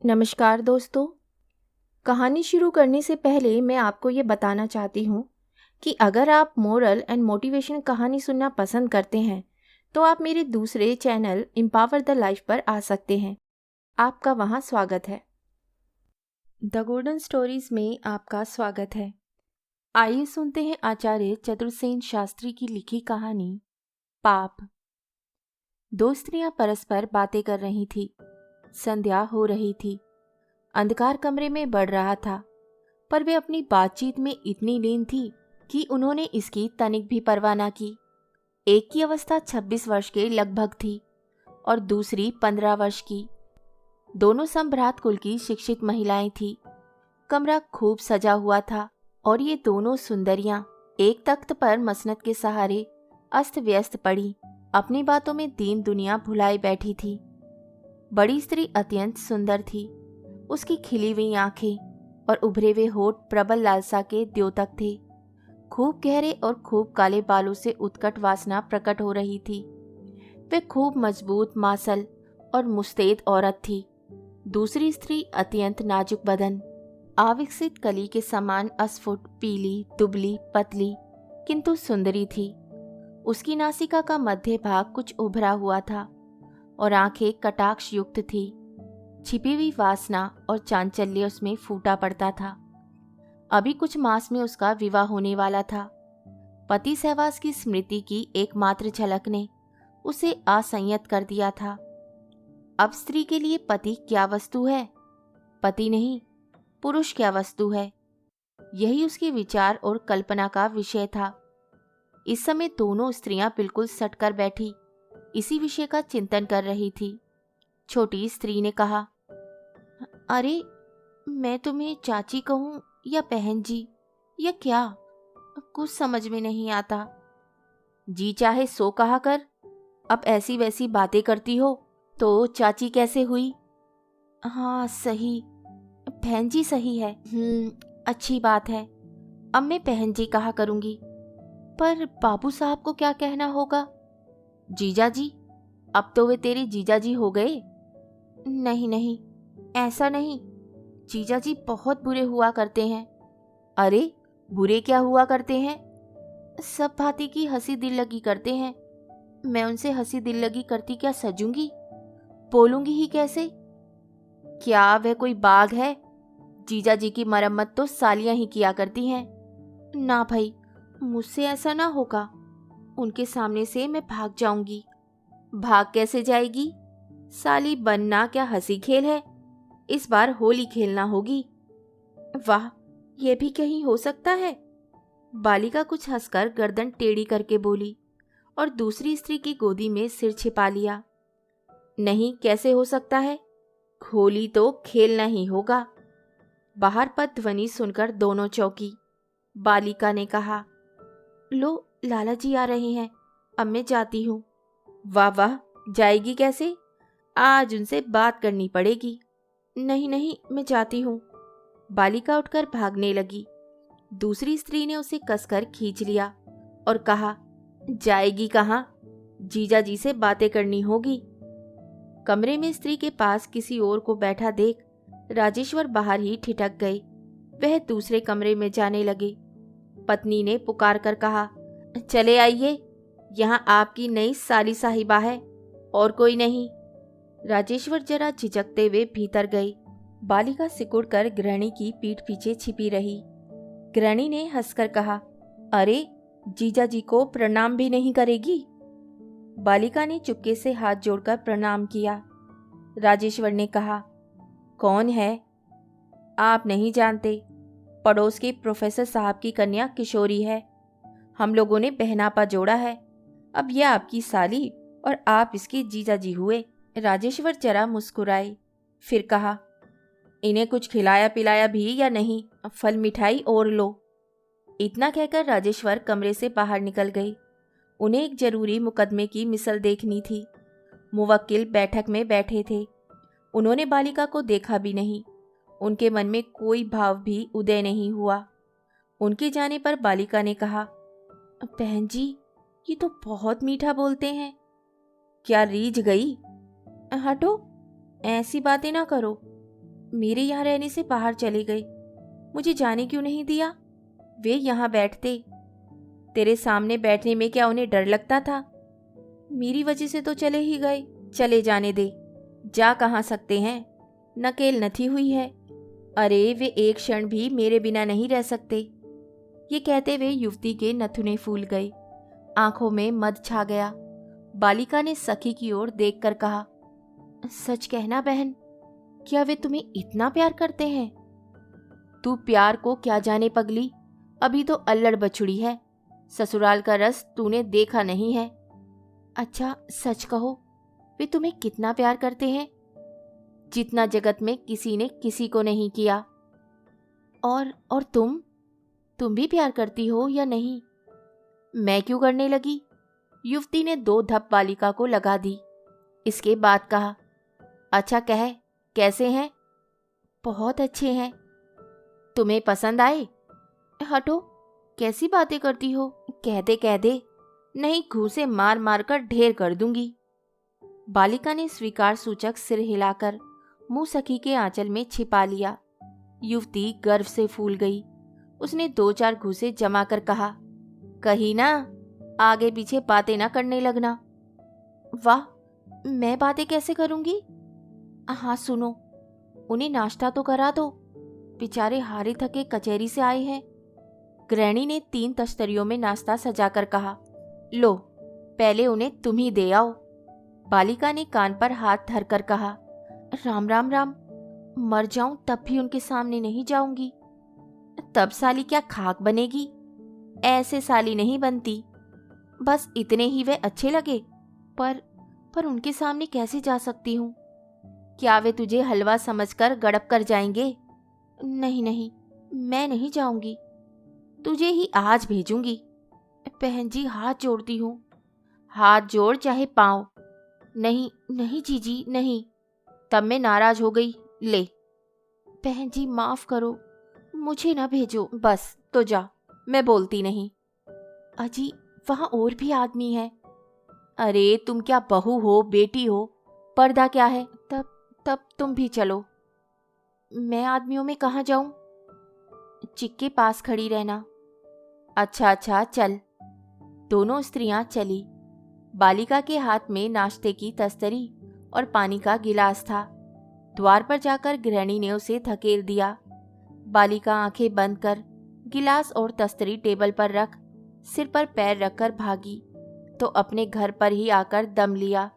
नमस्कार दोस्तों। कहानी शुरू करने से पहले मैं आपको ये बताना चाहती हूँ कि अगर आप मोरल एंड मोटिवेशन कहानी सुनना पसंद करते हैं तो आप मेरे दूसरे चैनल एम्पावर द लाइफ पर आ सकते हैं। आपका वहाँ स्वागत है। द गोल्डन स्टोरीज में आपका स्वागत है। आइए सुनते हैं आचार्य चतुर्सेन शास्त्री की लिखी कहानी पाप। दो स्त्रियां परस्पर बातें कर रही थी। संध्या हो रही थी। अंधकार कमरे में बढ़ रहा था, पर वे अपनी बातचीत में इतनी लीन थी कि उन्होंने इसकी तनिक भी परवाह न की। एक की अवस्था 26 वर्ष के लगभग थी और दूसरी 15 वर्ष की। दोनों संभ्रात कुल की शिक्षित महिलाएं थीं। कमरा खूब सजा हुआ था और ये दोनों सुंदरियां एक तख्त पर मसनद के सहारे अस्त व्यस्त पड़ी अपनी बातों में दीन दुनिया भुलाई बैठी थी। बड़ी स्त्री अत्यंत सुंदर थी। उसकी खिली हुई आंखें और उभरे हुए होठ प्रबल लालसा के द्योतक थे। खूब गहरे और खूब काले बालों से उत्कट वासना प्रकट हो रही थी। वे खूब मजबूत, मासल और मुस्तैद औरत थी। दूसरी स्त्री अत्यंत नाजुक बदन, अविकसित कली के समान अस्फुट, पीली, दुबली, पतली किंतु सुंदरी थी। उसकी नासिका का मध्य भाग कुछ उभरा हुआ था और आंखें कटाक्ष युक्त थी। छिपी हुई वासना और चांचल्य उसमें फूटा पड़ता था। अभी कुछ मास में उसका विवाह होने वाला था। पति सहवास की स्मृति की एकमात्र झलक ने उसे असंयत कर दिया था। अब स्त्री के लिए पति क्या वस्तु है? पति नहीं, पुरुष क्या वस्तु है? यही उसके विचार और कल्पना का विषय था। इस समय दोनों स्त्रियां बिल्कुल सटकर बैठी इसी विषय का चिंतन कर रही थी। छोटी स्त्री ने कहा, अरे, मैं तुम्हें चाची कहूं या बहन जी या क्या? कुछ समझ में नहीं आता। जी चाहे सो कहा कर। अब ऐसी वैसी बातें करती हो तो चाची कैसे हुई? हाँ सही, बहन जी सही है। अच्छी बात है। अब मैं बहन जी कहा करूंगी। पर बाबू साहब को क्या कहना होगा? जीजा जी। अब तो वे तेरे जीजा जी हो गए। नहीं नहीं, ऐसा नहीं। जीजा जी बहुत बुरे हुआ करते हैं। अरे, बुरे क्या हुआ करते हैं? सब भांति की हंसी दिल लगी करते हैं। मैं उनसे हंसी दिल लगी करती क्या सजूंगी? बोलूंगी ही कैसे? क्या वह कोई बाग है? जीजा जी की मरम्मत तो सालियां ही किया करती हैं। ना भाई, मुझसे ऐसा ना होगा। उनके सामने से मैं भाग जाऊंगी। भाग कैसे जाएगी? साली बनना क्या हंसी खेल है? इस बार होली खेलना होगी। वाह, यह भी कहीं हो सकता है? बालिका कुछ हंसकर गर्दन टेढ़ी करके बोली और दूसरी स्त्री की गोदी में सिर छिपा लिया। नहीं, कैसे हो सकता है? होली तो खेलना ही होगा। बाहर पद ध्वनि सुनकर दोनों चौंकी। बालिका ने कहा, लो, लाला जी आ रहे हैं। अब मैं जाती हूँ। वाह वाह, जाएगी कैसे? आज उनसे बात करनी पड़ेगी। नहीं नहीं, मैं जाती हूँ। बालिका उठकर भागने लगी। दूसरी स्त्री ने उसे कसकर खींच लिया और कहा, जाएगी कहाँ? जीजा जी से बातें करनी होगी। कमरे में स्त्री के पास किसी और को बैठा देख राजेश्वर बाहर ही ठिठक गए। वह दूसरे कमरे में जाने लगे। पत्नी ने पुकार कर कहा, चले आइए, यहाँ आपकी नई साली साहिबा है और कोई नहीं। राजेश्वर जरा झिझकते हुए भीतर गए। बालिका सिकुड़कर गृहिणी की पीठ पीछे छिपी रही। गृहिणी ने हंसकर कहा, अरे, जीजा जी को प्रणाम भी नहीं करेगी? बालिका ने चुपके से हाथ जोड़कर प्रणाम किया। राजेश्वर ने कहा, कौन है? आप नहीं जानते। पड़ोस के प्रोफेसर साहब की कन्या किशोरी है। हम लोगों ने बहनापा जोड़ा है। अब यह आपकी साली और आप इसके जीजा जी हुए। राजेश्वर जरा मुस्कुराए, फिर कहा, इन्हें कुछ खिलाया पिलाया भी या नहीं? फल मिठाई और लो। इतना कहकर राजेश्वर कमरे से बाहर निकल गए। उन्हें एक जरूरी मुकदमे की मिसल देखनी थी। मुवक्किल बैठक में बैठे थे। उन्होंने बालिका को देखा भी नहीं। उनके मन में कोई भाव भी उदय नहीं हुआ। उनके जाने पर बालिका ने कहा, बहन जी, ये तो बहुत मीठा बोलते हैं। क्या रीझ गई? हटो, ऐसी बातें ना करो। मेरे यहाँ रहने से बाहर चले गए। मुझे जाने क्यों नहीं दिया? वे यहाँ बैठते। तेरे सामने बैठने में क्या उन्हें डर लगता था? मेरी वजह से तो चले ही गए। चले जाने दे, जा कहाँ सकते हैं, नकेल नथी हुई है। अरे वे एक क्षण भी मेरे बिना नहीं रह सकते। ये कहते हुए युवती के नथुने फूल गए, आंखों में मद छा गया। बालिका ने सखी की ओर देखकर कहा, सच कहना बहन, क्या वे तुम्हें इतना प्यार करते हैं? तू प्यार को क्या जाने पगली, अभी तो अल्लड़ बछड़ी है। ससुराल का रस तूने देखा नहीं है। अच्छा सच कहो, वे तुम्हें कितना प्यार करते हैं? जितना जगत में किसी ने किसी को नहीं किया। और तुम भी प्यार करती हो या नहीं? मैं क्यों करने लगी? युवती ने 2 धप बालिका को लगा दी। इसके बाद कहा, अच्छा कह, कैसे हैं? बहुत अच्छे हैं। तुम्हें पसंद आए? हटो, कैसी बातें करती हो? कह दे, नहीं घूंसे मार मार कर ढेर कर दूंगी। बालिका ने स्वीकार सूचक सिर हिलाकर मुंह सखी के आंचल में छिपा लिया। युवती गर्व से फूल गई। उसने 2-4 घूंसे जमा कर कहा, कही ना, आगे पीछे बातें ना करने लगना। वाह, मैं बातें कैसे करूंगी? हाँ सुनो, उन्हें नाश्ता तो करा दो, बेचारे हारे थके कचहरी से आए हैं। गृहिणी ने 3 तश्तरियों में नाश्ता सजाकर कहा, लो पहले उन्हें तुम ही दे आओ। बालिका ने कान पर हाथ धरकर कहा, राम राम राम, मर जाऊं तब भी उनके सामने नहीं जाऊंगी। तब साली क्या खाक बनेगी? ऐसे साली नहीं बनती। बस इतने ही वे अच्छे लगे, पर उनके सामने कैसे जा सकती हूँ? क्या वे तुझे हलवा समझकर गड़प कर जाएंगे? नहीं नहीं, मैं नहीं जाऊंगी। तुझे ही आज भेजूंगी। बहन जी हाथ जोड़ती हूँ। हाथ जोड़ चाहे पाँव। नहीं नहीं जीजी नहीं। तब मैं नाराज हो गई। ले बहन जी माफ करो, मुझे ना भेजो। बस तो जा, मैं बोलती नहीं। अजी वहां और भी आदमी है। अरे तुम क्या बहू हो, बेटी हो, पर्दा क्या है? तब तुम भी चलो। मैं आदमियों में कहाँ जाऊं? चिक के पास खड़ी रहना। अच्छा चल। दोनों स्त्रियां चली। बालिका के हाथ में नाश्ते की तस्तरी और पानी का गिलास था। द्वार पर जाकर गृहिणी ने उसे धकेल दिया। बालिका आंखें बंद कर गिलास और तस्तरी टेबल पर रख सिर पर पैर रखकर भागी तो अपने घर पर ही आकर दम लिया।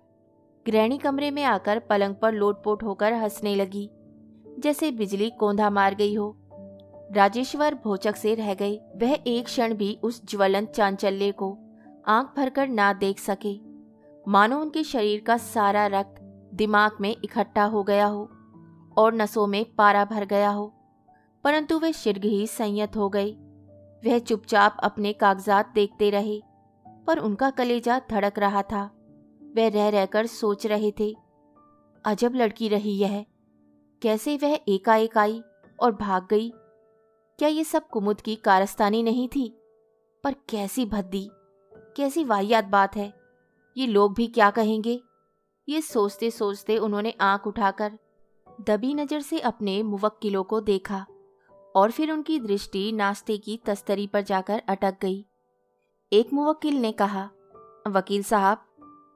गृहिणी कमरे में आकर पलंग पर लोटपोट होकर हंसने लगी, जैसे बिजली कौंधा मार गई हो। राजेश्वर भौचक से रह गए। वह एक क्षण भी उस ज्वलंत चांचल्य को आंख भरकर ना देख सके, मानो उनके शरीर का सारा रक्त दिमाग में इकट्ठा हो गया हो और नसों में पारा भर गया हो। परंतु वे शीघ्र ही संयत हो गए। वह चुपचाप अपने कागजात देखते रहे, पर उनका कलेजा धड़क रहा था। वह रह रहकर सोच रहे थे, अजब लड़की रही यह, कैसे वह एकाएक आई और भाग गई। क्या ये सब कुमुद की कारस्तानी नहीं थी? पर कैसी भद्दी, कैसी वाहियात बात है। ये लोग भी क्या कहेंगे? ये सोचते सोचते उन्होंने आंख उठाकर दबी नजर से अपने मुवक्किलों को देखा और फिर उनकी दृष्टि नाश्ते की तस्तरी पर जाकर अटक गई। एक मुवक्किल ने कहा, वकील साहब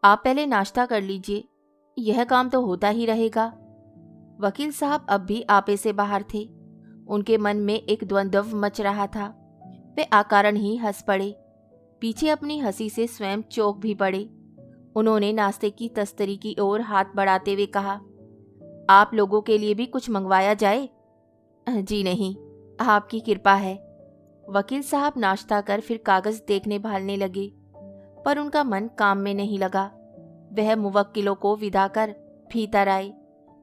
आप पहले नाश्ता कर लीजिए, यह काम तो होता ही रहेगा। वकील साहब अब भी आपे से बाहर थे। उनके मन में एक द्वंद्व मच रहा था। वे अकारण ही हंस पड़े, पीछे अपनी हंसी से स्वयं चौंक भी पड़े। उन्होंने नाश्ते की तस्तरी की ओर हाथ बढ़ाते हुए कहा, आप लोगों के लिए भी कुछ मंगवाया जाए? जी नहीं, आपकी कृपा है। वकील साहब नाश्ता कर फिर कागज देखने भालने लगे, पर उनका मन काम में नहीं लगा। वह मुवक्किलों को विदा कर भीतर आए।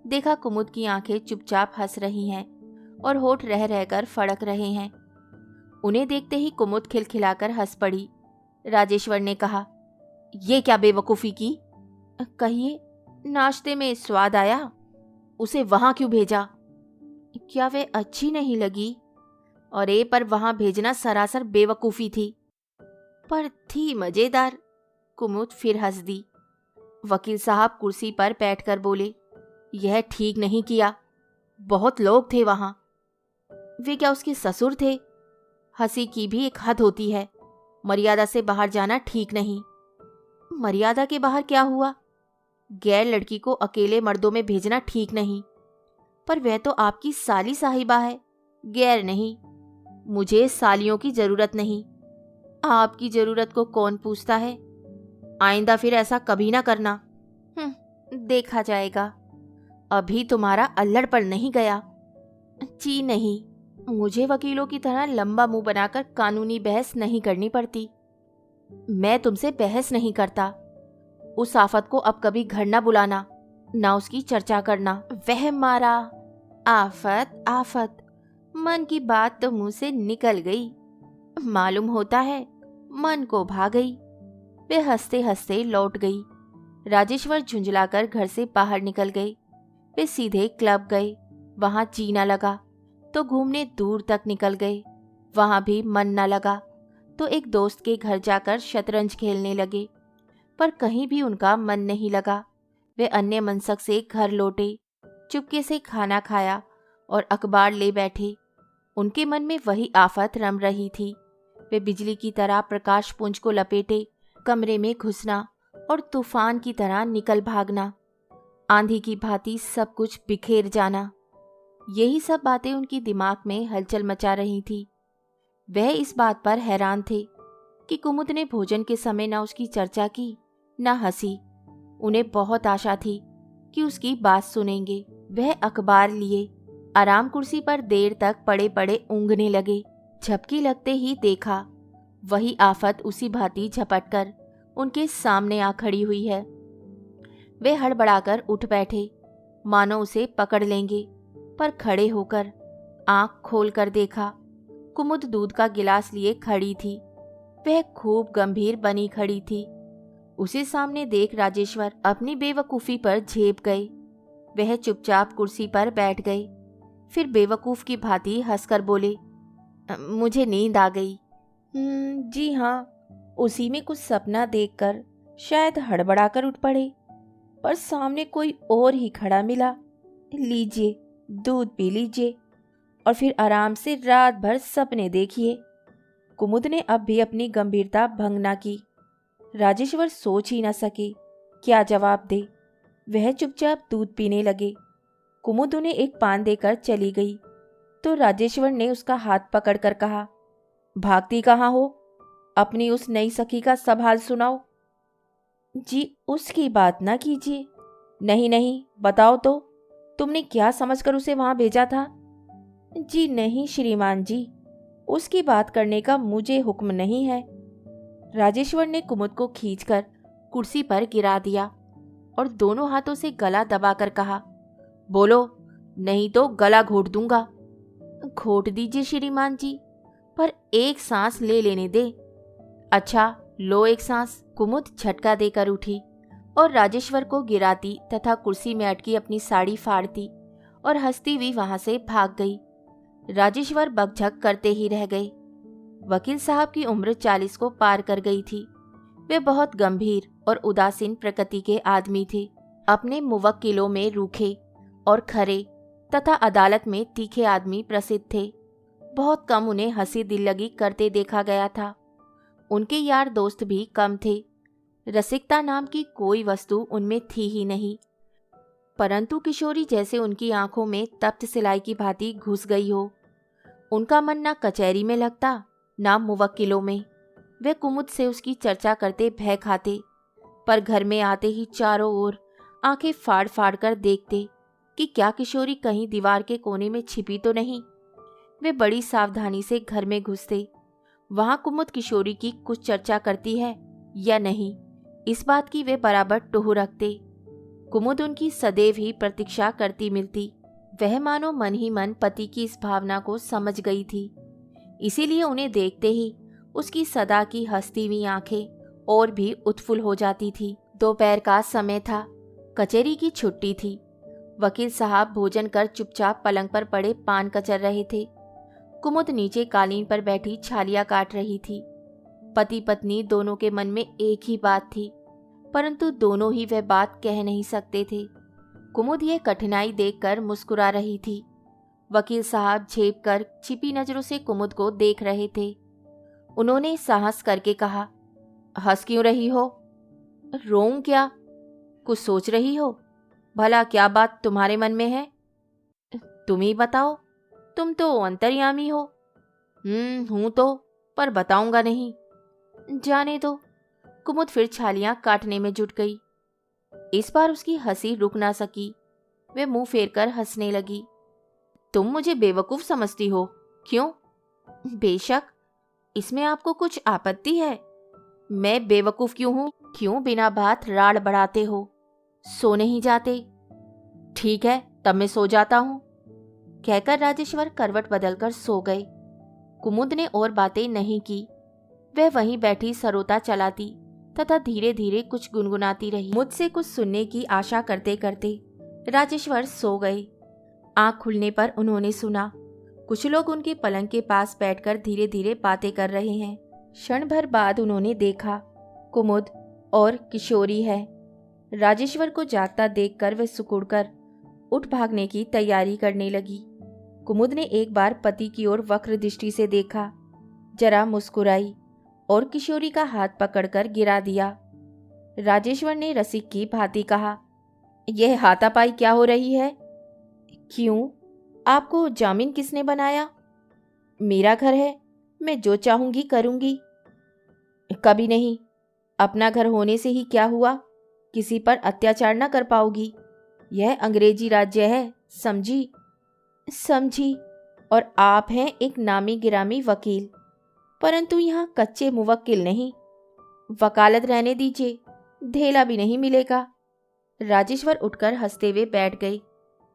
देखा कुमुद की आंखें चुपचाप हंस रही हैं और होठ रह रहकर फड़क रहे हैं। उन्हें देखते ही कुमुद खिलखिलाकर हंस पड़ी। राजेश्वर ने कहा, ये क्या बेवकूफ़ी की? कहिए, नाश्ते में स्वाद आया, उसे वहां क्यों भेजा? क्या वे अच्छी नहीं लगी? अरे पर वहां भेजना सरासर बेवकूफ़ी थी। पर थी मजेदार। कुमुद फिर हंस दी। वकील साहब कुर्सी पर बैठकर बोले, यह ठीक नहीं किया। बहुत लोग थे वहां। वे क्या उसके ससुर थे? हंसी की भी एक हद होती है। मर्यादा से बाहर जाना ठीक नहीं। मर्यादा के बाहर क्या हुआ? गैर लड़की को अकेले मर्दों में भेजना ठीक नहीं। पर वह तो आपकी साली साहिबा है, गैर नहीं। मुझे सालियों की जरूरत नहीं। आपकी जरूरत को कौन पूछता है? आइंदा फिर ऐसा कभी ना करना। देखा जाएगा। अभी तुम्हारा अल्लड़पन नहीं गया। जी नहीं, मुझे वकीलों की तरह लंबा मुंह बनाकर कानूनी बहस नहीं करनी पड़ती। मैं तुमसे बहस नहीं करता। उस आफत को अब कभी घर ना बुलाना, ना उसकी चर्चा करना। वह मारा। आफत आफत, मन की बात तो मुंह से निकल गई। मालूम होता है मन को भा गई। वे हंसते हंसते लौट गई। राजेश्वर झुंझलाकर घर से बाहर निकल गए। वे सीधे क्लब गए। वहां जी ना लगा तो घूमने दूर तक निकल गए। वहां भी मन न लगा तो एक दोस्त के घर जाकर शतरंज खेलने लगे। पर कहीं भी उनका मन नहीं लगा। वे अन्य मनसक से घर लौटे, चुपके से खाना खाया और अखबार ले बैठे। उनके मन में वही आफत रम रही थी। वे बिजली की तरह प्रकाश पुंज को लपेटे कमरे में घुसना और तूफान की तरह निकल भागना, आंधी की भांति सब कुछ बिखेर जाना। यही सब बातें उनकी दिमाग में हलचल मचा रही थी। वह इस बात पर हैरान थे कि कुमुद ने भोजन के समय न उसकी चर्चा की, न हंसी। उन्हें बहुत आशा थी कि उसकी बात सुनेंगे। वह अखबार लिए आराम कुर्सी पर देर तक पड़े पड़े ऊँघने लगे। झपकी लगते ही देखा वही आफत उसी भांति झपटकर उनके सामने आ खड़ी हुई है। वे हड़बड़ाकर उठ बैठे, मानो उसे पकड़ लेंगे। पर खड़े होकर आंख खोलकर देखा, कुमुद दूध का गिलास लिए खड़ी थी। वह खूब गंभीर बनी खड़ी थी। उसे सामने देख राजेश्वर अपनी बेवकूफ़ी पर झेप गए। वह चुपचाप कुर्सी पर बैठ गए। फिर बेवकूफ़ की भांति हंसकर बोले, मुझे नींद आ गई। जी हाँ, उसी में कुछ सपना देखकर शायद हड़बड़ाकर उठ पड़े, पर सामने कोई और ही खड़ा मिला। लीजिए, दूध पी लीजिए और फिर आराम से रात भर सपने देखिए। कुमुद ने अब भी अपनी गंभीरता भंग ना की। राजेश्वर सोच ही न सके क्या जवाब दे। वह चुपचाप दूध पीने लगे। कुमुद उन्हें एक पान देकर चली गई तो राजेश्वर ने उसका हाथ पकड़कर कहा, भागती कहाँ हो? अपनी उस नई सखी का सब हाल सुनाओ। जी, उसकी बात ना कीजिए। नहीं नहीं, बताओ तो, तुमने क्या समझकर उसे वहां भेजा था? जी नहीं श्रीमान जी, उसकी बात करने का मुझे हुक्म नहीं है। राजेश्वर ने कुमुद को खींचकर कुर्सी पर गिरा दिया और दोनों हाथों से गला दबाकर कहा, बोलो, नहीं तो गला घोट दूंगा। घोट दीजिए श्रीमान जी, पर एक सांस ले लेने दे। अच्छा, लो एक सांस। कुमुद झटका देकर उठी और राजेश्वर को गिराती तथा कुर्सी में अटकी अपनी साड़ी फाड़ती और हंसती हुई वहां से भाग गई। राजेश्वर बकझक करते ही रह गए। वकील साहब की उम्र 40 को पार कर गई थी। वे बहुत गंभीर और उदासीन प्रकृति के आदमी थे। अपने मुवक्किलों में रूखे और खरे तथा अदालत में तीखे आदमी प्रसिद्ध थे। बहुत कम उन्हें हंसी दिल लगी करते देखा गया था। उनके यार दोस्त भी कम थे। रसिकता नाम की कोई वस्तु उनमें थी ही नहीं। परंतु किशोरी जैसे उनकी आंखों में तप्त सिलाई की भांति घुस गई हो। उनका मन ना कचहरी में लगता, ना मुवक्किलों में। वे कुमुद से उसकी चर्चा करते भय खाते, पर घर में आते ही चारों ओर आंखें फाड़ फाड़ कर देखते कि क्या किशोरी कहीं दीवार के कोने में छिपी तो नहीं। वे बड़ी सावधानी से घर में घुसते। वहां कुमुद किशोरी की कुछ चर्चा करती है या नहीं, इस बात की वे बराबर टोह रखते। कुमुद उनकी सदैव ही प्रतीक्षा करती मिलती। वह मानो मन ही मन पति की इस भावना को समझ गई थी। इसीलिए उन्हें देखते ही उसकी सदा की हंसती हुई आंखें और भी उत्फुल्ल हो जाती थी। दोपहर का समय था। कचहरी की छुट्टी थी। वकील साहब भोजन कर चुपचाप पलंग पर पड़े पान कचर रहे थे। कुमुद नीचे कालीन पर बैठी छालियां काट रही थी। पति पत्नी दोनों के मन में एक ही बात थी, परंतु दोनों ही वह बात कह नहीं सकते थे। कुमुद ये कठिनाई देखकर मुस्कुरा रही थी। वकील साहब झेप कर छिपी नजरों से कुमुद को देख रहे थे। उन्होंने साहस करके कहा, हंस क्यों रही हो? रोऊं क्या? कुछ सोच रही हो? भला क्या बात तुम्हारे मन में है? तुम ही बताओ, तुम तो अंतर्यामी हो। हूं तो, पर बताऊंगा नहीं। जाने दो। कुमुद फिर छालियां काटने में जुट गई। इस बार उसकी हंसी रुक ना सकी। वे मुंह फेरकर हंसने लगी। तुम मुझे बेवकूफ समझती हो, क्यों? बेशक। इसमें आपको कुछ आपत्ति है? मैं बेवकूफ क्यों हूं? क्यों बिना बात राड़ बढ़ाते हो? सो नहीं जाते? ठीक है, तब मैं सो जाता हूं, कहकर राजेश्वर करवट बदलकर सो गए। कुमुद ने और बातें नहीं की। वह वहीं बैठी सरोता चलाती तथा धीरे धीरे कुछ गुनगुनाती रही। मुझसे कुछ सुनने की आशा करते करते राजेश्वर सो गए। आंख खुलने पर उन्होंने सुना कुछ लोग उनके पलंग के पास बैठकर धीरे धीरे बातें कर रहे हैं। क्षण भर बाद उन्होंने देखा कुमुद और किशोरी है। राजेश्वर को जागता देखकर वह सिकुड़कर उठ भागने की तैयारी करने लगी। कुमुद ने एक बार पति की ओर वक्र दृष्टि से देखा, जरा मुस्कुराई और किशोरी का हाथ पकड़कर गिरा दिया। राजेश्वर ने रसिक की भांति कहा, यह हाथापाई क्या हो रही है? क्यों? आपको जामीन किसने बनाया? मेरा घर है, मैं जो चाहूंगी करूंगी। कभी नहीं। अपना घर होने से ही क्या हुआ? किसी पर अत्याचार न कर पाओगी। यह अंग्रेजी राज्य है, समझी? समझी। और आप हैं एक नामी गिरामी वकील, परंतु यहाँ कच्चे मुवक्किल नहीं। वकालत रहने दीजिए, धेला भी नहीं मिलेगा। राजेश्वर उठकर हंसते हुए बैठ गए।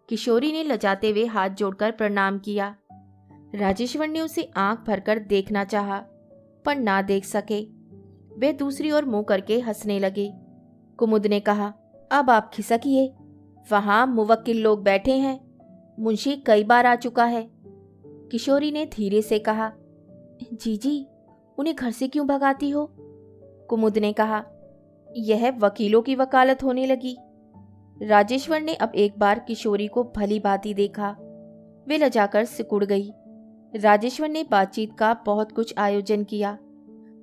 किशोरी ने लजाते हुए हाथ जोड़कर प्रणाम किया। राजेश्वर ने उसे आंख भरकर देखना चाहा, पर ना देख सके। वे दूसरी ओर मुंह करके हंसने लगे। कुमुद ने कहा, अब आप खिसकिए। वहां मुवक्किल लोग बैठे हैं, मुंशी कई बार आ चुका है। किशोरी ने धीरे से कहा, जीजी, उन्हें घर से क्यों भगाती हो? कुमुद ने कहा, यह वकीलों की वकालत होने लगी। राजेश्वर ने अब एक बार किशोरी को भली भांति देखा। वे लजाकर सिकुड़ गई। राजेश्वर ने बातचीत का बहुत कुछ आयोजन किया,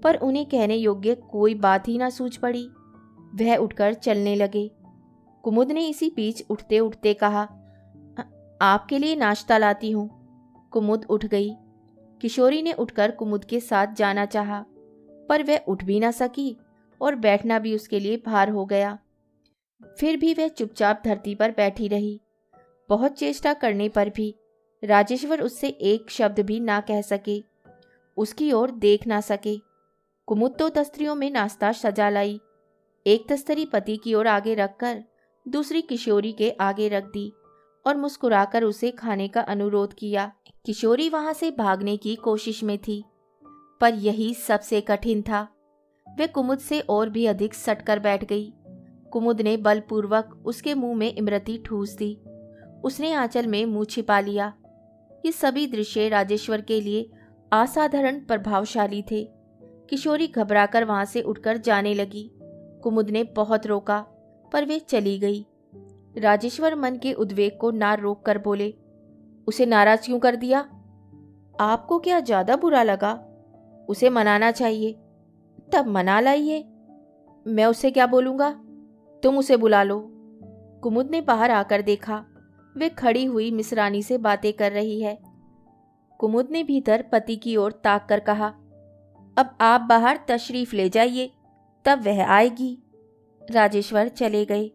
पर उन्हें कहने योग्य कोई बात ही ना सूझ पड़ी। वह उठकर चलने लगे। कुमुद ने इसी बीच उठते उठते कहा, आपके लिए नाश्ता लाती हूँ। कुमुद उठ गई। किशोरी ने उठकर कुमुद के साथ जाना चाहा, पर वह उठ भी ना सकी और बैठना भी उसके लिए भार हो गया। फिर भी वह चुपचाप धरती पर बैठी रही। बहुत चेष्टा करने पर भी राजेश्वर उससे एक शब्द भी ना कह सके, उसकी ओर देख ना सके। कुमुद तो तस्तरियों में नाश्ता सजा लाई। एक तस्तरी पति की ओर आगे रखकर दूसरी किशोरी के आगे रख दी और मुस्कुराकर उसे खाने का अनुरोध किया। किशोरी वहां से भागने की कोशिश में थी, पर यही सबसे कठिन था। वह कुमुद से और भी अधिक सटकर बैठ गई। कुमुद ने बलपूर्वक उसके मुंह में इमरती ठूस दी। उसने आंचल में मुंह छिपा लिया। ये सभी दृश्य राजेश्वर के लिए असाधारण प्रभावशाली थे। किशोरी घबराकर वहां से उठकर जाने लगी। कुमुद ने बहुत रोका, पर वे चली गई। राजेश्वर मन के उद्वेग को ना रोक कर बोले, उसे नाराज क्यों कर दिया? आपको क्या ज्यादा बुरा लगा? उसे मनाना चाहिए। तब मना लाइए। मैं उसे क्या बोलूंगा? तुम उसे बुला लो। कुमुद ने बाहर आकर देखा, वे खड़ी हुई मिसरानी से बातें कर रही है। कुमुद ने भीतर पति की ओर ताक कर कहा, अब आप बाहर तशरीफ ले जाइए, तब वह आएगी। राजेश्वर चले गए।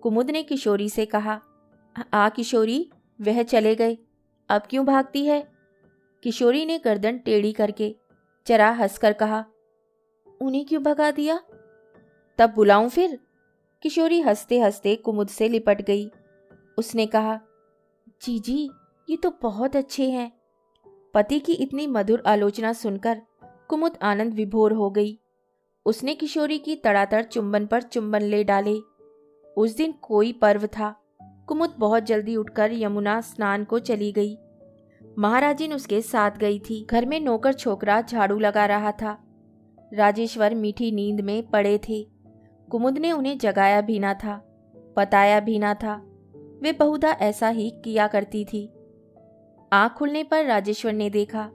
कुमुद ने किशोरी से कहा, आ किशोरी, वह चले गए, अब क्यों भागती है? किशोरी ने गर्दन टेढ़ी करके जरा हंसकर कहा, उन्हें क्यों भगा दिया? तब बुलाऊं फिर? किशोरी हंसते हंसते कुमुद से लिपट गई। उसने कहा, जीजी, ये तो बहुत अच्छे हैं। पति की इतनी मधुर आलोचना सुनकर कुमुद आनंद विभोर हो गई। उसने किशोरी की तड़ातड़ चुंबन पर चुंबन ले डाले। उस दिन कोई पर्व था। कुमुद बहुत जल्दी उठकर यमुना स्नान को चली गई। महाराजिन उसके साथ गई थी। घर में नौकर छोकरा झाड़ू लगा रहा था। राजेश्वर मीठी नींद में पड़े थे। कुमुद ने उन्हें जगाया भी ना था, बताया भी ना था। वे बहुधा ऐसा ही किया करती थी। आँख खुलने पर राजेश्वर ने देखा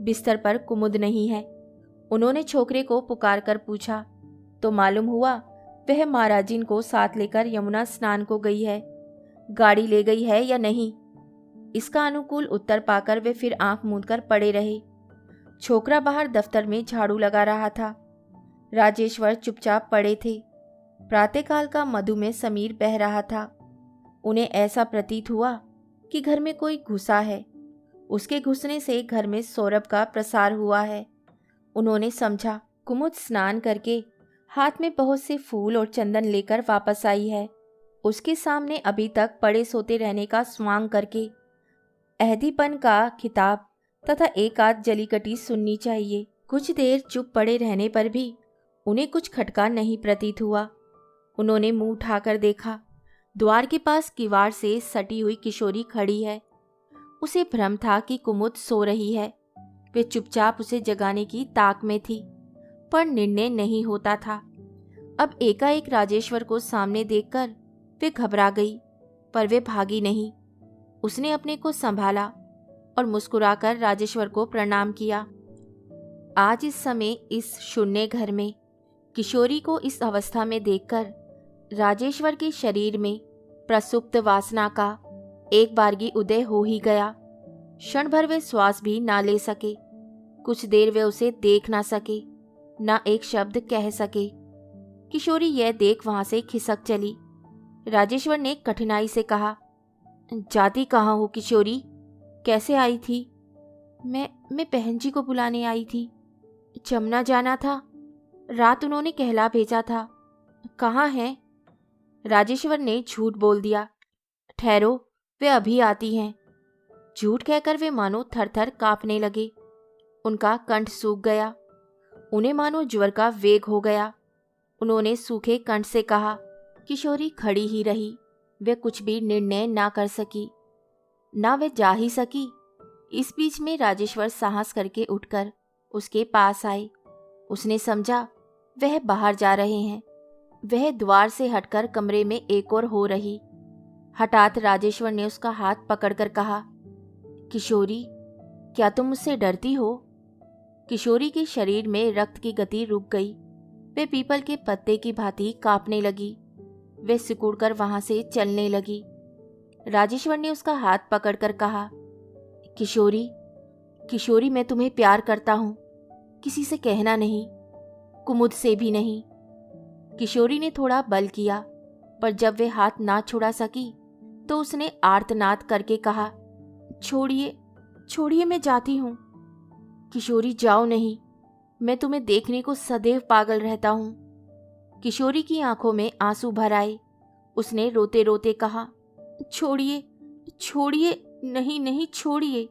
बिस्तर पर कुमुद नहीं है। उन्होंने छोकरे को पुकार कर पूछा तो मालूम हुआ वह महाराजिन को साथ लेकर यमुना स्नान को गई है। गाड़ी ले गई है या नहीं, इसका अनुकूल उत्तर पाकर वे फिर आंख मूंदकर पड़े रहे। छोकरा बाहर दफ्तर में झाड़ू लगा रहा था। राजेश्वर चुपचाप पड़े थे। प्रातःकाल का मधु में समीर बह रहा था। उन्हें ऐसा प्रतीत हुआ कि घर में कोई घुसा है। उसके घुसने से घर में सौरभ का प्रसार हुआ है। उन्होंने समझा कुमुद स्नान करके हाथ में बहुत से फूल और चंदन लेकर वापस आई है। उसके सामने अभी तक पड़े सोते रहने का स्वांग करके अहदीपन का खिताब तथा एक आध जलीकटी सुननी चाहिए। कुछ देर चुप पड़े रहने पर भी उन्हें कुछ खटका नहीं प्रतीत हुआ। उन्होंने मुंह उठाकर देखा, द्वार के पास किवाड़ से सटी हुई किशोरी खड़ी है। उसे भ्रम था कि कुमुद सो रही है। वे चुपचाप उसे जगाने की ताक में थी, पर निर्णय नहीं होता था। अब एकाएक राजेश्वर को सामने देखकर वे घबरा गई, पर वे भागी नहीं। उसने अपने को संभाला और मुस्कुराकर राजेश्वर को प्रणाम किया। आज इस समय इस शून्य घर में किशोरी को इस अवस्था में देखकर राजेश्वर के शरीर में प्रसुप्त वासना का एक बारगी उदय हो ही गया। क्षण भर वे श्वास भी ना ले सके। कुछ देर वे उसे देख ना सके, ना एक शब्द कह सके। किशोरी यह देख वहां से खिसक चली। राजेश्वर ने कठिनाई से कहा, जाती कहाँ हो किशोरी, कैसे आई थी? मैं बहन जी को बुलाने आई थी। जमुना जाना था, रात उन्होंने कहला भेजा था। कहाँ हैं? राजेश्वर ने झूठ बोल दिया। ठहरो, वे अभी आती हैं। झूठ कहकर वे मानो थरथर कांपने लगे। उनका कंठ सूख गया। उन्हें मानो ज्वर का वेग हो गया। उन्होंने सूखे कंठ से कहा। किशोरी खड़ी ही रही। वे कुछ भी निर्णय ना कर सकी, ना वे जा ही सकी। इस बीच में राजेश्वर साहस करके उठकर उसके पास आए। उसने समझा वह बाहर जा रहे हैं। वह द्वार से हटकर कमरे में एक और हो रही। हठात राजेश्वर ने उसका हाथ पकड़कर कहा, किशोरी, क्या तुम मुझसे डरती हो? किशोरी के शरीर में रक्त की गति रुक गई। वे पीपल के पत्ते की भांति कांपने लगी। वे सिकुड़कर वहां से चलने लगी। राजेश्वर ने उसका हाथ पकड़कर कहा, किशोरी, किशोरी, मैं तुम्हें प्यार करता हूं। किसी से कहना नहीं, कुमुद से भी नहीं। किशोरी ने थोड़ा बल किया, पर जब वे हाथ ना छुड़ा सकी तो उसने आर्तनाद करके कहा, छोड़िए, छोड़िए, मैं जाती हूं। किशोरी, जाओ नहीं, मैं तुम्हें देखने को सदैव पागल रहता हूं। किशोरी की आंखों में आंसू भर आए। उसने रोते रोते कहा, छोड़िए, छोड़िए, नहीं नहीं, छोड़िए।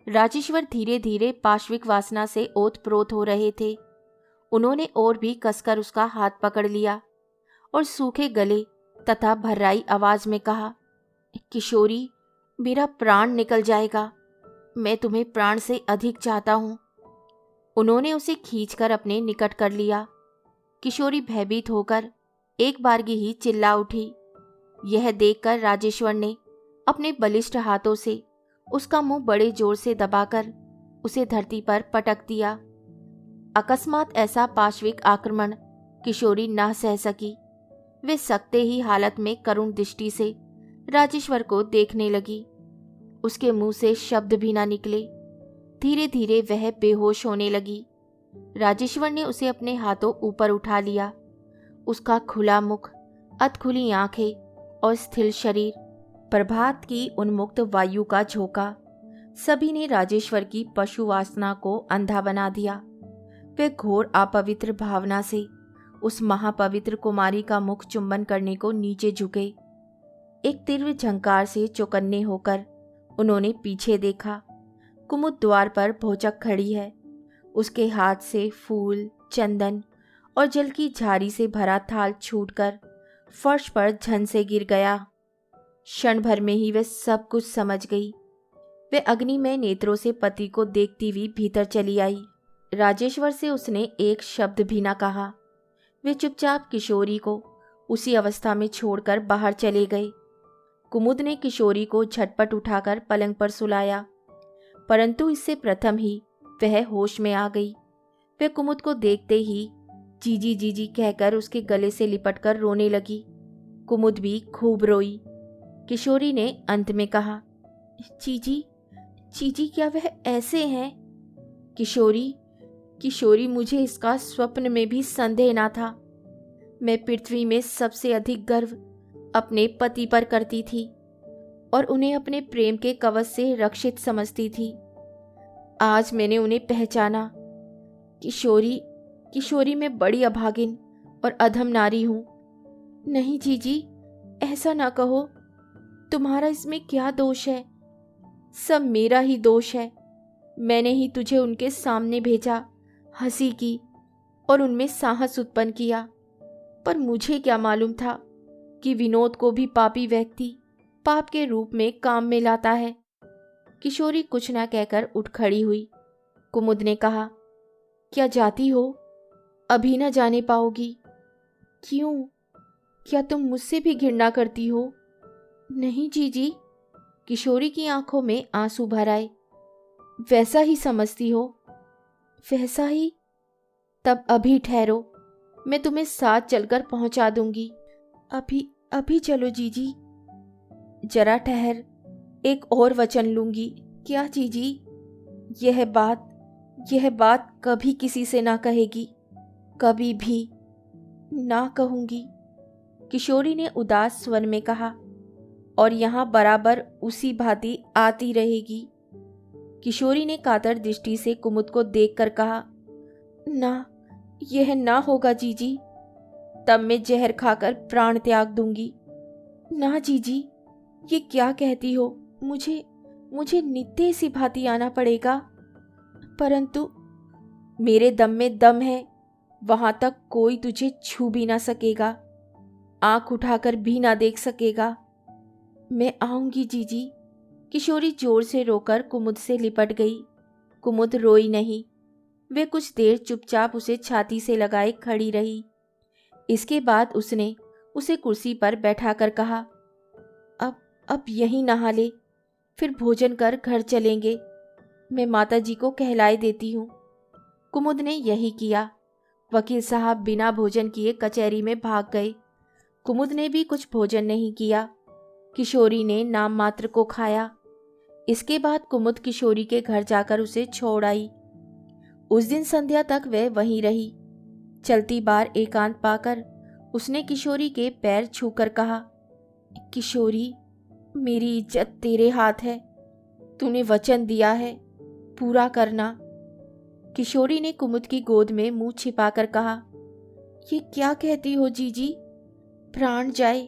राजेश्वर धीरे धीरे पाश्विक वासना से ओतप्रोत हो रहे थे। उन्होंने और भी कसकर उसका हाथ पकड़ लिया और सूखे गले तथा भर्राई आवाज में कहा, किशोरी, मेरा प्राण निकल जाएगा। मैं तुम्हें प्राण से अधिक चाहता हूं। उन्होंने उसे खींचकर अपने निकट कर लिया। किशोरी भयभीत होकर एक बारगी ही चिल्ला उठी। यह देखकर राजेश्वर ने अपने बलिष्ठ हाथों से उसका मुंह बड़े जोर से दबाकर उसे धरती पर पटक दिया। अकस्मात ऐसा पाश्विक आक्रमण किशोरी न सह सकी। वे सकते ही हालत में करुण दृष्टि से राजेश्वर को देखने लगी। उसके मुंह से शब्द भी ना निकले। धीरे धीरे वह बेहोश होने लगी। राजेश्वर ने उसे अपने हाथों ऊपर उठा लिया। उसका खुला मुख, अधखुली आंखें और स्थिर शरीर, प्रभात की उन्मुक्त वायु का झोंका, सभी ने राजेश्वर की पशु वासना को अंधा बना दिया। वे घोर अपवित्र भावना से उस महापवित्र कुमारी का मुख चुंबन करने को नीचे झुके। एक तीव्र झंकार से चौकन्ने होकर उन्होंने पीछे देखा। कुमुद द्वार पर भौचक खड़ी है। उसके हाथ से फूल, चंदन और जल की झारी से भरा थाल छूटकर फर्श पर झन से गिर गया। क्षण भर में ही वे सब कुछ समझ गई। वे अग्निमय नेत्रों से पति को देखती हुई भीतर चली आई। राजेश्वर से उसने एक शब्द भी न कहा। वे चुपचाप किशोरी को उसी अवस्था में छोड़कर बाहर चले गए। कुमुद ने किशोरी को झटपट उठाकर पलंग पर सुलाया, परंतु इससे प्रथम ही वह होश में आ गई। वह कुमुद को देखते ही जीजी जीजी कहकर उसके गले से लिपटकर रोने लगी। कुमुद भी खूब रोई। किशोरी ने अंत में कहा, जीजी जीजी क्या वह ऐसे हैं? किशोरी मुझे इसका स्वप्न में भी संदेह ना था। मैं पृथ्वी में सबसे अधिक गर्व अपने पति पर करती थी और उन्हें अपने प्रेम के कवच से रक्षित समझती थी। आज मैंने उन्हें पहचाना। किशोरी मैं बड़ी अभागिन और अधम नारी हूं। नहीं जीजी, ऐसा ना कहो। तुम्हारा इसमें क्या दोष है? सब मेरा ही दोष है। मैंने ही तुझे उनके सामने भेजा, हंसी की और उनमें साहस उत्पन्न किया, पर मुझे क्या मालूम था कि विनोद को भी पापी व्यक्ति पाप के रूप में काम में लाता है। किशोरी कुछ ना कहकर उठ खड़ी हुई। कुमुद ने कहा, क्या जाती हो? अभी ना जाने पाओगी। क्यों? क्या तुम मुझसे भी घृणा करती हो? नहीं जीजी। किशोरी की आंखों में आंसू भर आए। वैसा ही समझती हो? वैसा ही? तब अभी ठहरो, मैं तुम्हें साथ चलकर पहुंचा दूंगी। अभी चलो जीजी। जरा ठहर, एक और वचन लूंगी। क्या जीजी? यह बात कभी किसी से ना कहेगी। कभी भी ना कहूंगी, किशोरी ने उदास स्वर में कहा, और यहां बराबर उसी भांति आती रहेगी। किशोरी ने कातर दृष्टि से कुमुद को देखकर कहा, ना, यह ना होगा जीजी। तब मैं जहर खाकर प्राण त्याग दूंगी। ना जीजी, ये क्या कहती हो? मुझे नित्य सी भांति आना पड़ेगा। परंतु मेरे दम में दम है, वहां तक कोई तुझे छू भी ना सकेगा, आंख उठाकर भी ना देख सकेगा। मैं आऊंगी जीजी। किशोरी जोर से रोकर कुमुद से लिपट गई। कुमुद रोई नहीं। वे कुछ देर चुपचाप उसे छाती से लगाए खड़ी रही। इसके बाद उसने उसे कुर्सी पर बैठाकर कहा, अब यहीं नहा ले, फिर भोजन कर घर चलेंगे। मैं माताजी को कहलाए देती हूँ। कुमुद ने यही किया। वकील साहब बिना भोजन किए कचहरी में भाग गए। कुमुद ने भी कुछ भोजन नहीं किया। किशोरी ने नाम मात्र को खाया। इसके बाद कुमुद किशोरी के घर जाकर उसे छोड़ आई। उस दिन संध्या तक वह वहीं रही। चलती बार एकांत पाकर उसने किशोरी के पैर छूकर कहा, किशोरी, मेरी इज्जत तेरे हाथ है। तूने वचन दिया है, पूरा करना। किशोरी ने कुमुद की गोद में मुंह छिपाकर कहा, ये क्या कहती हो जीजी? प्राण जाए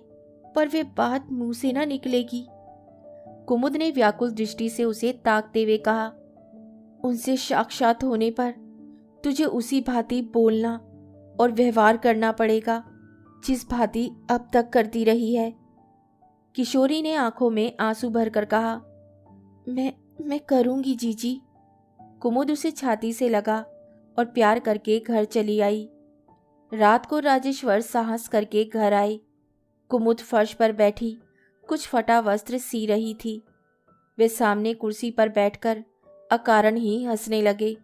पर वे बात मुंह से ना निकलेगी। कुमुद ने व्याकुल दृष्टि से उसे ताकते हुए कहा, उनसे साक्षात होने पर तुझे उसी भांति बोलना और व्यवहार करना पड़ेगा जिस भांति अब तक करती रही है। किशोरी ने आंखों में आंसू भरकर कहा, मैं करूंगी जीजी। कुमुद उसे छाती से लगा और प्यार करके घर चली आई। रात को राजेश्वर साहस करके घर आए। कुमुद फर्श पर बैठी कुछ फटा वस्त्र सी रही थी। वे सामने कुर्सी पर बैठकर अकारण ही हंसने लगे।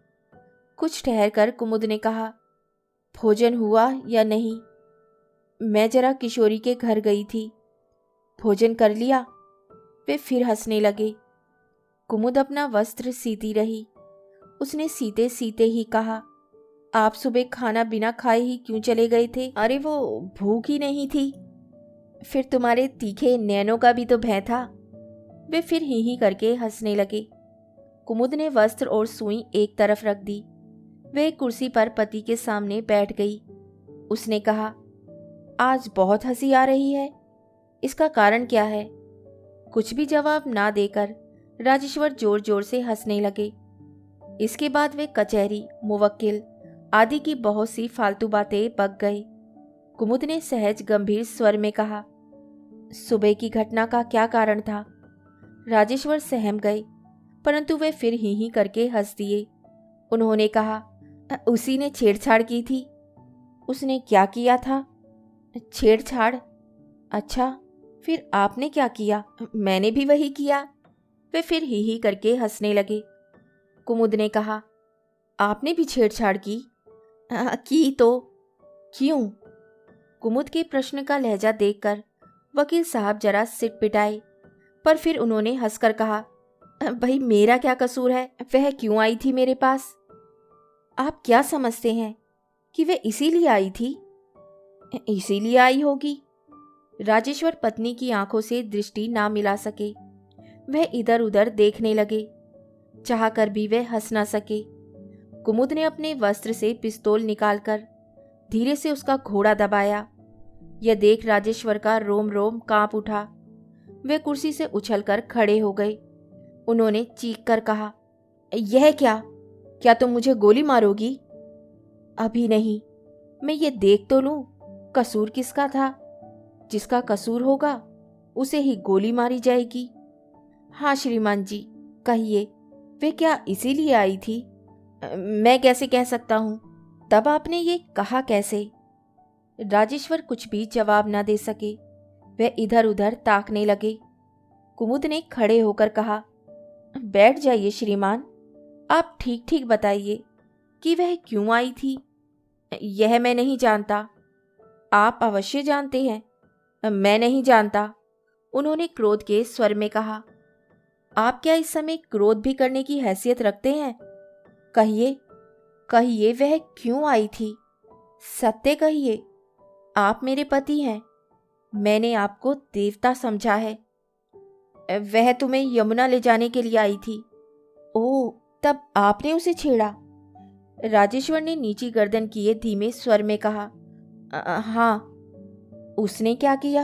कुछ ठहरकर कुमुद ने कहा, भोजन हुआ या नहीं? मैं जरा किशोरी के घर गई थी। भोजन कर लिया? वे फिर हंसने लगे। कुमुद अपना वस्त्र सीती रही। उसने सीते सीते ही कहा, आप सुबह खाना बिना खाए ही क्यों चले गए थे? अरे वो भूख ही नहीं थी। फिर तुम्हारे तीखे नैनों का भी तो भय था। वे फिर ही करके हंसने लगे। कुमुद ने वस्त्र और सुई एक तरफ रख दी। वे कुर्सी पर पति के सामने बैठ गई। उसने कहा, आज बहुत हंसी आ रही है, इसका कारण क्या है? कुछ भी जवाब ना देकर राजेश्वर जोर जोर से हंसने लगे। इसके बाद वे कचहरी, मुवक्किल आदि की बहुत सी फालतू बातें बक गई। कुमुद ने सहज गंभीर स्वर में कहा, सुबह की घटना का क्या कारण था? राजेश्वर सहम गए, परंतु वे फिर ही करके हंस दिए। उन्होंने कहा, उसी ने छेड़छाड़ की थी। उसने क्या किया था? छेड़छाड़? अच्छा, फिर आपने क्या किया? मैंने भी वही किया। वे फिर ही करके हंसने लगे। कुमुद ने कहा, आपने भी छेड़छाड़ की? की तो। क्यों? कुमुद के प्रश्न का लहजा देखकर वकील साहब जरा सिट पिटाए, पर फिर उन्होंने हंसकर कहा, भाई मेरा क्या कसूर है? वह क्यों आई थी मेरे पास? आप क्या समझते हैं कि वे इसीलिए आई थी? इसीलिए आई होगी। राजेश्वर पत्नी की आंखों से दृष्टि ना मिला सके। वह इधर उधर देखने लगे, चाहकर भी वे हंस ना सके। कुमुद ने अपने वस्त्र से पिस्तौल निकालकर धीरे से उसका घोड़ा दबाया। यह देख राजेश्वर का रोम रोम कांप उठा। वे कुर्सी से उछलकर खड़े हो गए। उन्होंने चीख कर कहा, यह क्या? क्या तुम मुझे गोली मारोगी? अभी नहीं, मैं ये देख तो लूं कसूर किसका था। जिसका कसूर होगा उसे ही गोली मारी जाएगी। हाँ श्रीमान जी, कहिए, वे क्या इसीलिए आई थी? मैं कैसे कह सकता हूं? तब आपने ये कहा कैसे? राजेश्वर कुछ भी जवाब न दे सके। वे इधर उधर ताकने लगे। कुमुद ने खड़े होकर कहा, बैठ जाइए श्रीमान, आप ठीक ठीक बताइए कि वह क्यों आई थी। यह मैं नहीं जानता। आप अवश्य जानते हैं। मैं नहीं जानता, उन्होंने क्रोध के स्वर में कहा। आप क्या इस समय क्रोध भी करने की हैसियत रखते हैं? कहिए, कहिए वह क्यों आई थी? सत्य कहिए। आप मेरे पति हैं। मैंने आपको देवता समझा है। वह तुम्हें यमुना ले जाने के लिए आई थी। ओह, तब आपने उसे छेड़ा? राजेश्वर ने नीची गर्दन किए धीमे स्वर में कहा, हाँ। उसने क्या किया?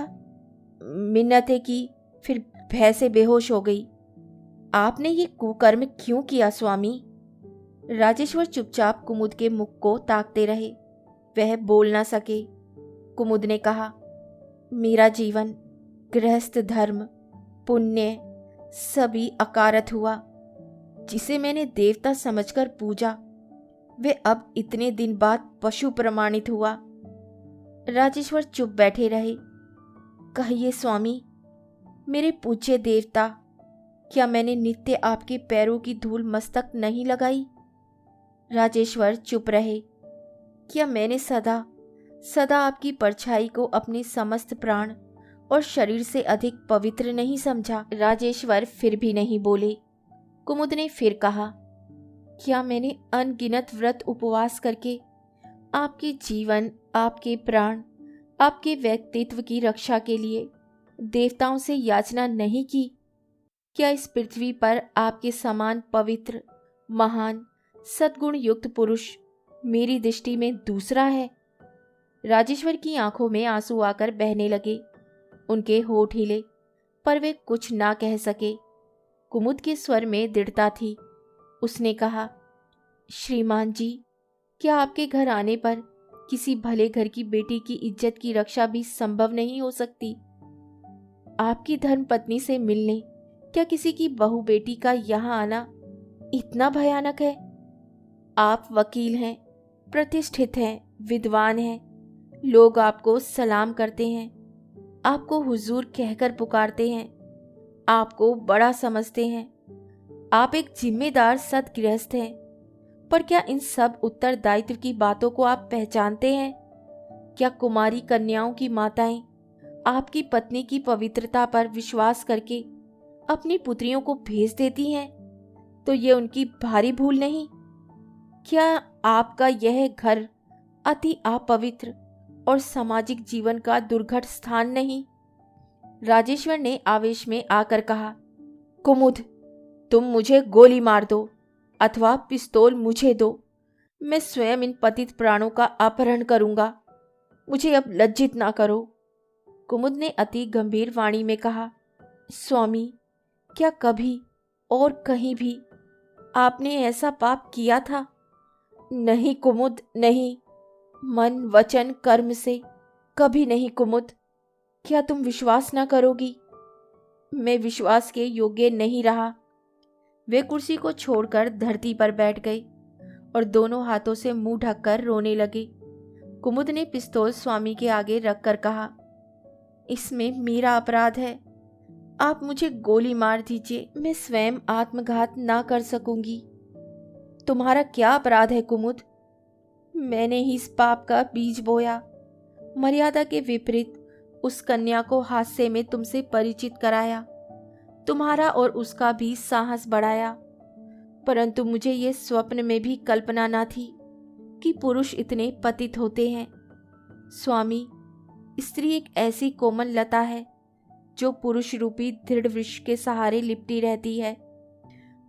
मिन्नतें की, फिर भय से बेहोश हो गई। आपने ये कुकर्म क्यों किया स्वामी? राजेश्वर चुपचाप कुमुद के मुख को ताकते रहे। वह बोल ना सके। कुमुद ने कहा, मेरा जीवन, गृहस्थ धर्म, पुण्य सभी अकारत हुआ। जिसे मैंने देवता समझकर पूजा, वे अब इतने दिन बाद पशु प्रमाणित हुआ। राजेश्वर चुप बैठे रहे। कहिए स्वामी, मेरे पूज्य देवता, क्या मैंने नित्य आपके पैरों की धूल मस्तक नहीं लगाई? राजेश्वर चुप रहे। क्या मैंने सदा सदा आपकी परछाई को अपने समस्त प्राण और शरीर से अधिक पवित्र नहीं समझा? राजेश्वर फिर भी नहीं बोले। कुमुद ने फिर कहा, क्या मैंने अनगिनत व्रत उपवास करके आपके जीवन, आपके प्राण, आपके व्यक्तित्व की रक्षा के लिए देवताओं से याचना नहीं की? क्या इस पृथ्वी पर आपके समान पवित्र, महान, सद्गुण युक्त पुरुष मेरी दृष्टि में दूसरा है? राजेश्वर की आंखों में आंसू आकर बहने लगे। उनके होठ हिले, पर वे कुछ ना कह सके। कुमुद के स्वर में दृढ़ता थी। उसने कहा, श्रीमान जी, क्या आपके घर आने पर किसी भले घर की बेटी की इज्जत की रक्षा भी संभव नहीं हो सकती? आपकी धर्म पत्नी से मिलने क्या किसी की बहू बेटी का यहाँ आना इतना भयानक है? आप वकील हैं, प्रतिष्ठित हैं, विद्वान हैं। लोग आपको सलाम करते हैं, आपको हुजूर कहकर पुकारते हैं, आपको बड़ा समझते हैं। आप एक जिम्मेदार सद्गृहस्थ हैं। पर क्या इन सब उत्तरदायित्व की बातों को आप पहचानते हैं? क्या कुमारी कन्याओं की माताएं आपकी पत्नी की पवित्रता पर विश्वास करके अपनी पुत्रियों को भेज देती हैं? तो ये उनकी भारी भूल नहीं? क्या आपका यह घर अति अपवित्र और सामाजिक जीवन का दुर्घट स्थान नहीं? राजेश्वर ने आवेश में आकर कहा, कुमुद, तुम मुझे गोली मार दो अथवा पिस्तौल मुझे दो, मैं स्वयं इन पतित प्राणों का अपहरण करूंगा। मुझे अब लज्जित ना करो। कुमुद ने अति गंभीर वाणी में कहा, स्वामी, क्या कभी और कहीं भी आपने ऐसा पाप किया था? नहीं कुमुद, नहीं। मन, वचन, कर्म से कभी नहीं कुमुद। क्या तुम विश्वास ना करोगी? मैं विश्वास के योग्य नहीं रहा। वे कुर्सी को छोड़कर धरती पर बैठ गए और दोनों हाथों से मुंह ढककर रोने लगे। कुमुद ने पिस्तौल स्वामी के आगे रखकर कहा, इसमें मेरा अपराध है। आप मुझे गोली मार दीजिए, मैं स्वयं आत्मघात ना कर सकूंगी। तुम्हारा क्या अपराध है कुमुद? मैंने ही इस पाप का बीज बोया। मर्यादा के विपरीत उस कन्या को हादसे में तुमसे परिचित कराया, तुम्हारा और उसका भी साहस बढ़ाया। परंतु मुझे ये स्वप्न में भी कल्पना न थी कि पुरुष इतने पतित होते हैं। स्वामी, स्त्री एक ऐसी कोमल लता है जो पुरुष रूपी दृढ़ वृक्ष के सहारे लिपटी रहती है।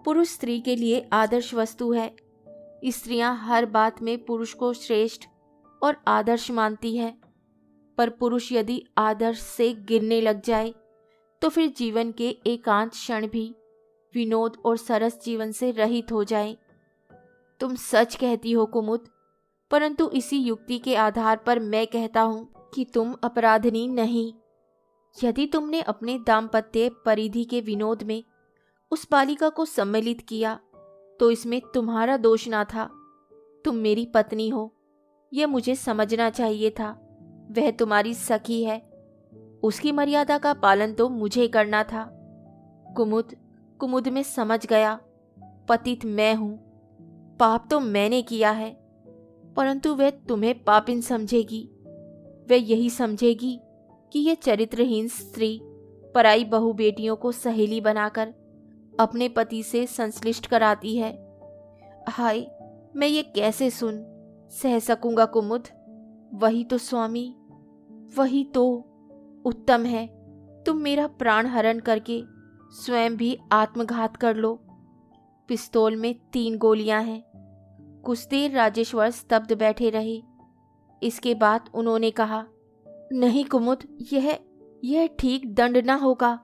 पुरुष स्त्री के लिए आदर्श वस्तु है। स्त्रियां हर बात में पुरुष को श्रेष्ठ और आदर्श मानती है, पर पुरुष यदि आदर्श से गिरने लग जाए तो फिर जीवन के एकांत क्षण भी विनोद और सरस जीवन से रहित हो जाए। तुम सच कहती हो कुमुद, परंतु इसी युक्ति के आधार पर मैं कहता हूं कि तुम अपराधिनी नहीं। यदि तुमने अपने दाम्पत्य परिधि के विनोद में उस बालिका को सम्मिलित किया तो इसमें तुम्हारा दोष ना था। तुम मेरी पत्नी हो, यह मुझे समझना चाहिए था। वह तुम्हारी सखी है, उसकी मर्यादा का पालन तो मुझे करना था। कुमुद में समझ गया, पतित मैं हूं, पाप तो मैंने किया है, परंतु वह तुम्हें पापिन समझेगी। वह यही समझेगी कि यह चरित्रहीन स्त्री पराई बहू बेटियों को सहेली बनाकर अपने पति से संश्लिष्ट कराती है। हाय, मैं ये कैसे सह सकूंगा कुमुद? वही तो स्वामी, वही तो उत्तम है। तुम मेरा प्राण हरण करके स्वयं भी आत्मघात कर लो। पिस्तौल में 3 गोलियां हैं। कुछ देर राजेश्वर स्तब्ध बैठे रहे। इसके बाद उन्होंने कहा, नहीं कुमुद, यह ठीक दंड ना होगा।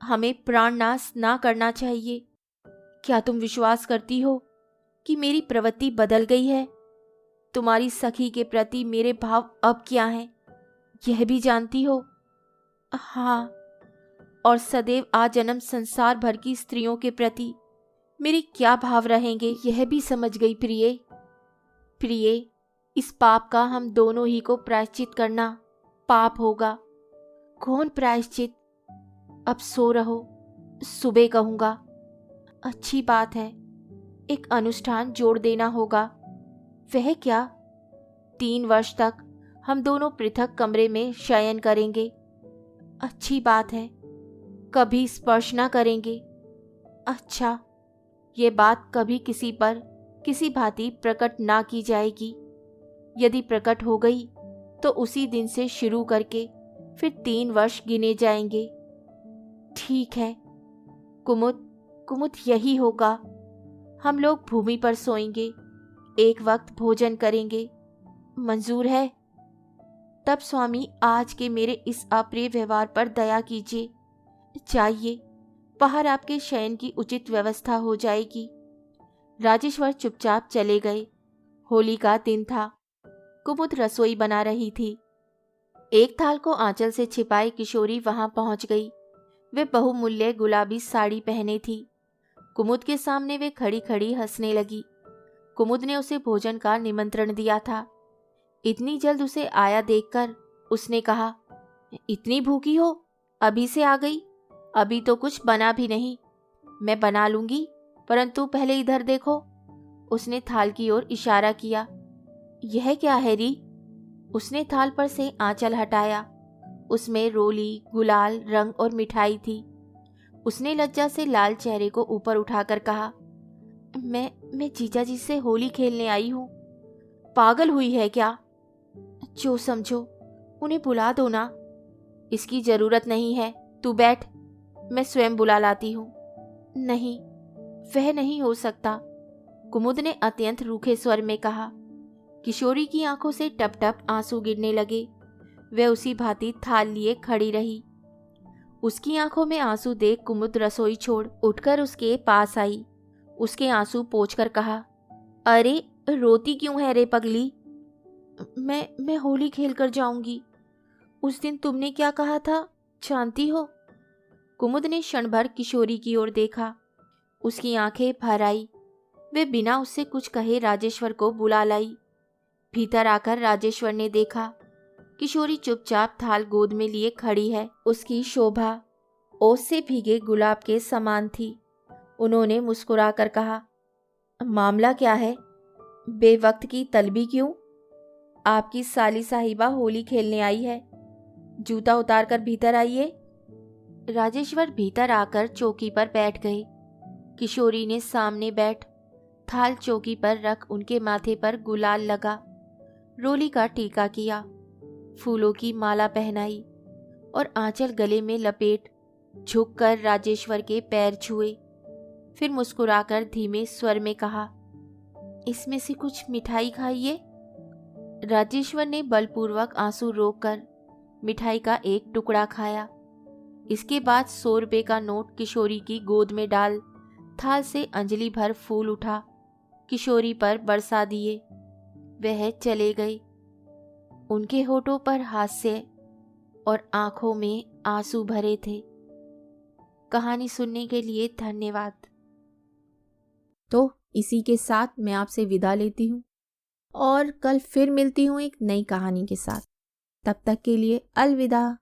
हमें प्राणनाश ना करना चाहिए। क्या तुम विश्वास करती हो कि मेरी प्रवृत्ति बदल गई है? तुम्हारी सखी के प्रति मेरे भाव अब क्या हैं, यह भी जानती हो? हाँ, और सदैव आजन्म संसार भर की स्त्रियों के प्रति मेरे क्या भाव रहेंगे, यह भी समझ गई प्रिय, इस पाप का हम दोनों ही को प्रायश्चित करना पाप होगा। कौन प्रायश्चित? अब सो रहो, सुबह कहूंगा। अच्छी बात है, एक अनुष्ठान जोड़ देना होगा। वह क्या? 3 वर्ष तक हम दोनों पृथक कमरे में शयन करेंगे। अच्छी बात है, कभी स्पर्श ना करेंगे। अच्छा, ये बात कभी किसी पर किसी भांति प्रकट ना की जाएगी। यदि प्रकट हो गई तो उसी दिन से शुरू करके फिर 3 वर्ष गिने जाएंगे। ठीक है कुमुद, यही होगा। हम लोग भूमि पर सोएंगे, एक वक्त भोजन करेंगे। मंजूर है? तब स्वामी, आज के मेरे इस अप्रिय व्यवहार पर दया कीजिए। जाइए, बाहर आपके शयन की उचित व्यवस्था हो जाएगी। राजेश्वर चुपचाप चले गए। होली का दिन था। कुमुद रसोई बना रही थी। एक थाल को आंचल से छिपाए किशोरी वहां पहुंच गई। वे बहुमूल्य गुलाबी साड़ी पहने थी। कुमुद के सामने वे खड़ी खड़ी हंसने लगी। कुमुद ने उसे भोजन का निमंत्रण दिया था। इतनी जल्द उसे आया देखकर उसने कहा, इतनी भूखी हो, अभी से आ गई? अभी तो कुछ बना भी नहीं। मैं बना लूंगी, परंतु पहले इधर देखो। उसने थाल की ओर इशारा किया। यह क्या है री? उसने थाल पर से आंचल हटाया। उसमें रोली, गुलाल, रंग और मिठाई थी। उसने लज्जा से लाल चेहरे को ऊपर उठाकर कहा, मैं जीजा जी से होली खेलने आई हूं। पागल हुई है क्या? जो समझो, उन्हें बुला दो ना। इसकी जरूरत नहीं है, तू बैठ, मैं स्वयं बुला लाती हूं। नहीं, वह नहीं हो सकता, कुमुद ने अत्यंत रूखे स्वर में कहा। किशोरी की आंखों से टप टप आंसू गिरने लगे। वह उसी भांति थाल लिए खड़ी रही। उसकी आंखों में आंसू देख कुमुद रसोई छोड़ उठकर उसके पास आई। उसके आंसू पोंछकर कहा, अरे रोती क्यों है रे पगली? मैं होली खेल कर जाऊंगी। उस दिन तुमने क्या कहा था, जानती हो? कुमुद ने क्षण भर किशोरी की ओर देखा। उसकी आंखें भर आई। वे बिना उससे कुछ कहे राजेश्वर को बुला लाई। भीतर आकर राजेश्वर ने देखा किशोरी चुपचाप थाल गोद में लिए खड़ी है। उसकी शोभा ओस से भीगे गुलाब के समान थी। उन्होंने मुस्कुराकर कहा, मामला क्या है? बेवक्त की तलबी क्यों? आपकी साली साहिबा होली खेलने आई है। जूता उतारकर भीतर आइए। राजेश्वर भीतर आकर चौकी पर बैठ गए। किशोरी ने सामने बैठ थाल चौकी पर रख उनके माथे पर गुलाल लगा, रोली का टीका किया, फूलों की माला पहनाई और आंचल गले में लपेट झुककर राजेश्वर के पैर छुए। फिर मुस्कुराकर धीमे स्वर में कहा, इसमें से कुछ मिठाई खाइए। राजेश्वर ने बलपूर्वक आंसू रोककर मिठाई का एक टुकड़ा खाया। इसके बाद 100 रुपये का नोट किशोरी की गोद में डाल थाल से अंजलि भर फूल उठा किशोरी पर बरसा दिए। वह चले गए। उनके होठों पर हास्य और आंखों में आंसू भरे थे। कहानी सुनने के लिए धन्यवाद। तो इसी के साथ मैं आपसे विदा लेती हूँ और कल फिर मिलती हूँ एक नई कहानी के साथ। तब तक के लिए अलविदा।